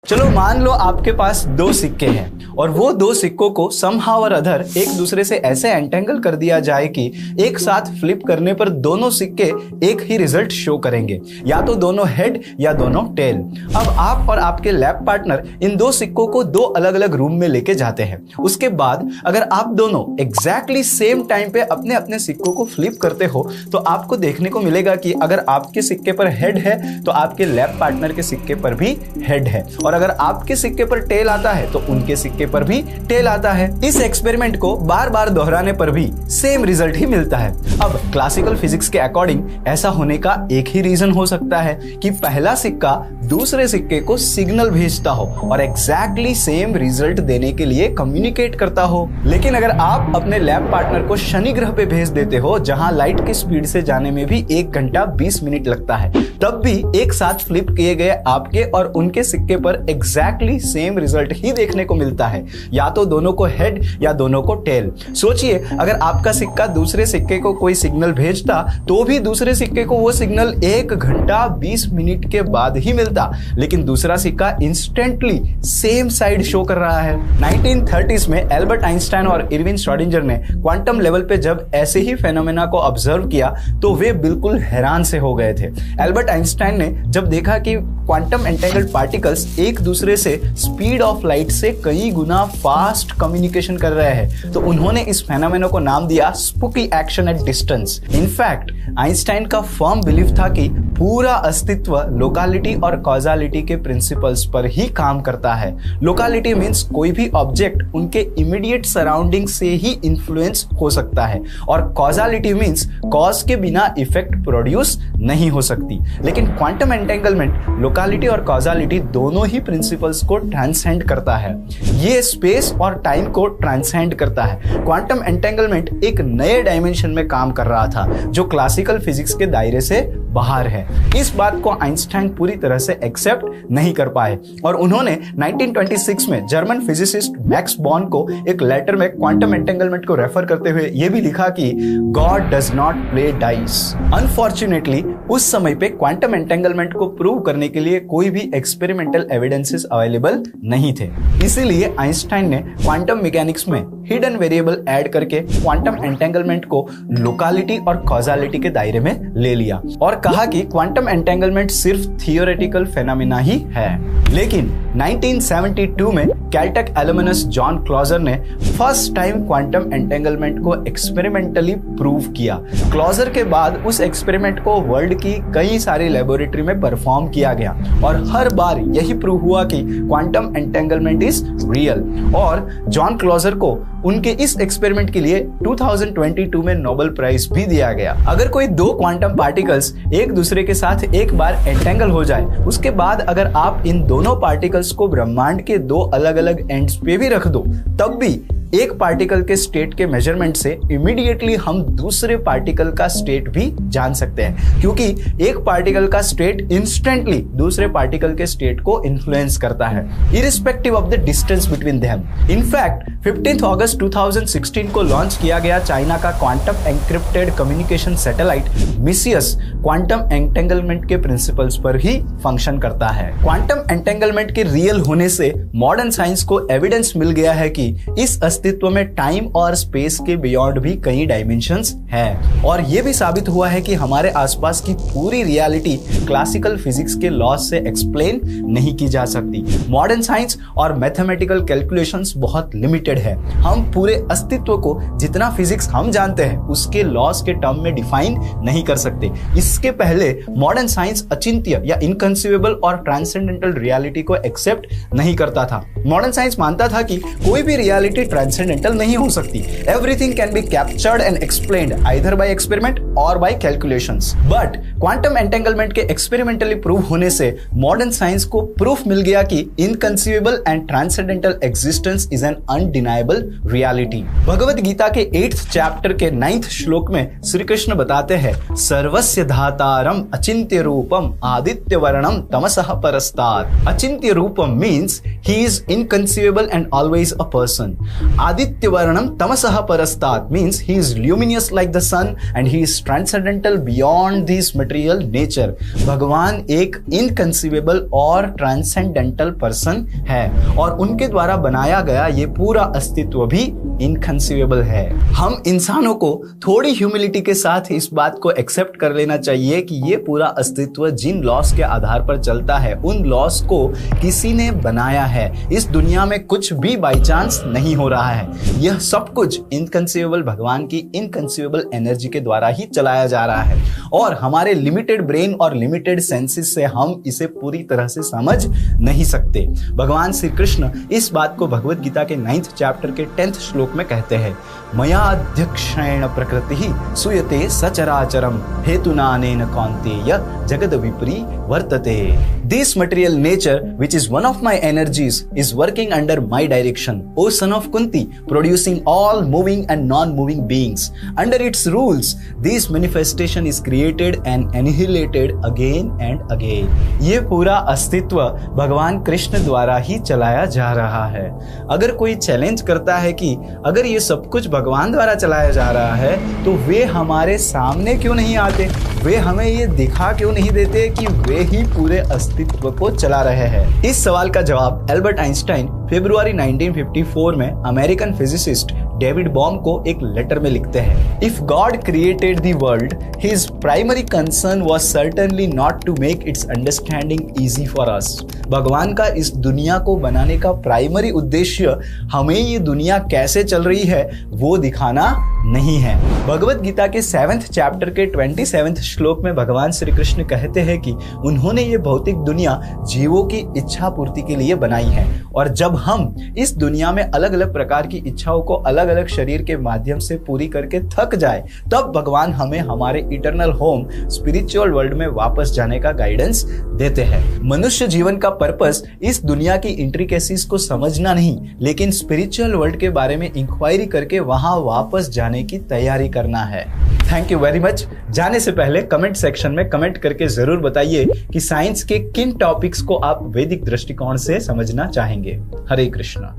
चलो मान लो आपके पास दो सिक्के हैं और वो दो सिक्कों को समहाउ और अदर एक दूसरे से ऐसे एंटेंगल कर दिया जाए कि एक साथ फ्लिप करने पर दोनों सिक्के एक ही रिजल्ट शो करेंगे, या तो दोनों हेड या दोनों टेल। अब आप और आपके लैब पार्टनर इन दो सिक्कों को दो अलग अलग रूम में लेके जाते हैं। उसके बाद अगर आप दोनों एग्जैक्टली सेम टाइम पे अपने अपने सिक्कों को फ्लिप करते हो तो आपको देखने को मिलेगा कि अगर आपके सिक्के पर हेड है तो आपके लैब पार्टनर के सिक्के पर भी हेड है, और अगर आपके सिक्के पर टेल आता है तो उनके सिक्के पर भी टेल आता है। इस एक्सपेरिमेंट को बार बार दोहराने पर भी सेम रिजल्ट ही मिलता है। अब क्लासिकल फिजिक्स के अकॉर्डिंग ऐसा होने का एक ही रीजन हो सकता है कि पहला सिक्का दूसरे सिक्के को सिग्नल भेजता हो और एग्जैक्टली सेम रिजल्ट देने के लिए कम्युनिकेट करता हो। लेकिन अगर आप अपने लैब पार्टनर को शनि ग्रह पे भेज देते हो जहां लाइट की स्पीड से जाने में भी 1 घंटा 20 मिनट लगता है, तब भी एक साथ फ्लिप किए गए आपके और उनके सिक्के पर एग्जैक्टली सेम रिजल्ट ही देखने को मिलता है, या तो दोनों को हेड या दोनों को टेल। सोचिए अगर आपका सिक्का दूसरे सिक्के को कोई सिग्नल भेजता तो भी दूसरे सिक्के को वो सिग्नल 1 घंटा 20 मिनट के बाद ही मिलता, लेकिन दूसरा सिक्का इंस्टेंटली सेम साइड शो कर रहा है। 1930s में एल्बर्ट आइंस्टाइन और इरविन श्रोडिंगर ने क्वांटम लेवल पे जब ऐसे ही फेनोमेना को ऑब्जर्व किया तो वे बिल्कुल हैरान से हो गए थे। एल्बर्ट आइंस्टाइन ने जब देखा कि क्वांटम एंटेंगल्ड पार्टिकल्स एक दूसरे से स्पीड ऑफ लाइट से कई गुना फास्ट कम्युनिकेशन कर रहे हैं, तो उन्होंने इस फेनोमेना को नाम दिया spooky action at distance. In fact Einstein का फर्म बिलीफ था कि पूरा अस्तित्व लोकालिटी और कॉजालिटी के प्रिंसिपल्स पर ही काम करता है। लोकालिटी मीन्स कोई भी ऑब्जेक्ट उनके इमीडिएट सराउंडिंग से ही इन्फ्लुएंस हो सकता है, और कॉजालिटी मीन्स कॉज के बिना इफेक्ट प्रोड्यूस नहीं हो सकती। लेकिन क्वांटम एंटेंगलमेंट लोकालिटी और कॉजालिटी दोनों ही प्रिंसिपल्स को ट्रांसेंड करता है। ये स्पेस और टाइम को ट्रांसेंड करता है। क्वांटम एंटेंगलमेंट एक नए डायमेंशन में काम कर रहा था जो क्लासिकल फिजिक्स के दायरे से बाहर है। इस बात को आइंस्टाइन पूरी तरह से एक्सेप्ट नहीं कर पाए और उन्होंने 1926 में जर्मन फिजिसिस्ट मैक्स बॉर्न को एक लेटर में क्वांटम एंटेंगलमेंट को रेफर करते हुए यह भी लिखा कि God does not play dice. Unfortunately उस समय पे क्वांटम एंटेंगलमेंट को प्रूव करने के लिए कोई भी एक्सपेरिमेंटल एविडेंसेस अवेलेबल नहीं थे, इसीलिए आइंस्टाइन ने क्वांटम मैकेनिक्स में हिडन वेरिएबल ऐड करके क्वांटम एंटेंगलमेंट को लोकालिटी और कॉजालिटी के दायरे में ले लिया और कहा कि क्वांटम एंटेंगलमेंट सिर्फ थियोरेटिकल फेनोमेना ही है। लेकिन 1972 में कैलटेक एल्यूमिनस जॉन क्लॉजर ने फर्स्ट टाइम क्वांटम एंटेंगलमेंट को एक्सपेरिमेंटली प्रूव किया। क्लॉजर के बाद उस एक्सपेरिमेंट को वर्ल्ड की कई सारी लेबोरेटरी में परफॉर्म किया गया और हर बार यही प्रूव हुआ कि क्वांटम एंटेंगलमेंट इज रियल, और जॉन क्लॉजर को उनके इस एक्सपेरिमेंट के लिए 2022 में नोबेल प्राइज भी दिया गया। अगर कोई दो क्वांटम पार्टिकल्स एक दूसरे के साथ एक बार एंटेंगल हो जाए, उसके बाद अगर आप इन दोनों पार्टिकल्स को ब्रह्मांड के दो अलग अलग एंड्स पे भी रख दो, तब भी एक पार्टिकल के स्टेट के मेजरमेंट से इमीडिएटली हम दूसरे पार्टिकल का स्टेट भी जान सकते हैं, क्योंकि एक पार्टिकल का स्टेट इंस्टेंटली दूसरे पार्टिकल के स्टेट को इन्फ्लुएंस करता है irrespective of the distance between them. In fact 15 अगस्त 2016 को लॉन्च किया गया चाइना का quantum encrypted communication satellite Micius quantum entanglement के प्रिंसिपल्स पर ही फंक्शन करता है। क्वांटम एंटेंगलमेंट के रियल होने से मॉडर्न साइंस को एविडेंस मिल गया है कि इस अस्तित्व में टाइम और स्पेस के बियॉन्ड भी कई डायमेंशंस हैं, और यह भी साबित हुआ है कि हमारे आसपास की पूरी रियलिटी क्लासिकल फिजिक्स के लॉ से एक्सप्लेन नहीं की जा सकती। मॉडर्न साइंस और मैथमेटिकल कैलकुलेशंस बहुत लिमिटेड है। हम पूरे अस्तित्व को जितना फिजिक्स हम जानते हैं उसके लॉस के टर्म में डिफाइन नहीं कर सकते। इसके पहले मॉडर्न साइंस अचिंत्य या इनकंसीवेबल और ट्रांसेंडेंटल रियलिटी को एक्सेप्ट नहीं करता था। मॉडर्न साइंस मानता था कि कोई भी रियलिटी ट्रांसेंडेंटल नहीं हो सकती। Everything can be captured and explained either by experiment और by calculations. But quantum entanglement के एक्सपेरिमेंटली प्रूव होने से मॉडर्न साइंस को प्रूफ मिल गया कि inconceivable and transcendental existence is an undeniable reality. Bhagavad Gita के 8th चैप्टर के 9th श्लोक में श्री कृष्ण बताते हैं, सर्वस्य धातारम अचिंत्य रूपम आदित्य वर्णम तमसः परस्तात्। अचिंत्य रूपम means he is inconceivable and always a person. आदित्य वर्णम तमसः परस्तात् means he is luminous like the sun and he is transcendental beyond this material nature. भगवान एक इनकंसीवेबल और ट्रांसेंडेंटल पर्सन है और उनके द्वारा बनाया गया ये पूरा अस्तित्व भी इनकंसीवेबल है। हम इंसानों को थोड़ी ह्यूमिलिटी के साथ इस बात को एक्सेप्ट कर लेना चाहिए कि ये पूरा अस्तित्व जिन लॉस के आधार पर चलता है उन लॉस को किसी ने बनाया है। इस दुनिया में कुछ भी बाई चांस नहीं हो रहा है, यह सब कुछ इनकंसीवेबल भगवान की इनकंसीवेबल एनर्जी के द्वारा ही चलाया जा रहा है और हमारे लिमिटेड ब्रेन और लिमिटेड सेंसेस से हम इसे पूरी तरह से समझ नहीं सकते। भगवान श्री कृष्ण इस बात को भगवत गीता के 9th चैप्टर के 10th श्लोक में कहते हैं, मया अध्यक्षेण प्रकृति सूयते सचराचरम हेतुनानेन कौन्तेय जगद विपरी वर्तते। This material nature, which is one of my energies, is working under my direction, O son of Kunti, producing all moving and non-moving beings. Under its rules, this manifestation is created and annihilated again and again. ये पूरा अस्तित्व भगवान कृष्ण द्वारा ही चलाया जा रहा है। अगर कोई चैलेंज करता है कि अगर ये सब कुछ भगवान द्वारा चलाया जा रहा है तो वे हमारे सामने क्यों नहीं आते, वे हमें ये दिखा क्यों नहीं देते कि वे ही पूरे अस्तित्व को चला रहे हैं। इस सवाल का जवाब एल्बर्ट आइंस्टाइन फरवरी 1954 में अमेरिकन फिजिसिस्ट डेविड बॉम को एक लेटर में लिखते हैं, if God created the world his primary concern was certainly not to make its understanding easy for us. भगवान का इस दुनिया को बनाने का प्राइमरी उद्देश्य हमें ये दुनिया कैसे चल रही है वो दिखाना नहीं है। भगवत गीता के 7th चैप्टर के 27th श्लोक में भगवान श्री कृष्ण कहते हैं कि उन्होंने ये भौतिक दुनिया जीवों की इच्छा पूर्ति के लिए बनाई है और जब हम इस दुनिया में अलग अलग प्रकार की इच्छाओं को अलग अलग शरीर के माध्यम से पूरी करके थक जाए तब भगवान हमें हमारे इटर्नल होम स्पिरिचुअल वर्ल्ड में वापस जाने का गाइडेंस देते हैं। मनुष्य जीवन का पर्पस इस दुनिया की इंट्रिकेसीज को समझना नहीं लेकिन स्पिरिचुअल वर्ल्ड के बारे में इंक्वायरी करके वहां वापस जाने की तैयारी करना है। Thank you very much. जाने से पहले कमेंट सेक्शन में कमेंट करके जरूर बताइए कि साइंस के किन टॉपिक्स को आप वैदिक दृष्टिकोण से समझना चाहेंगे। हरे कृष्णा।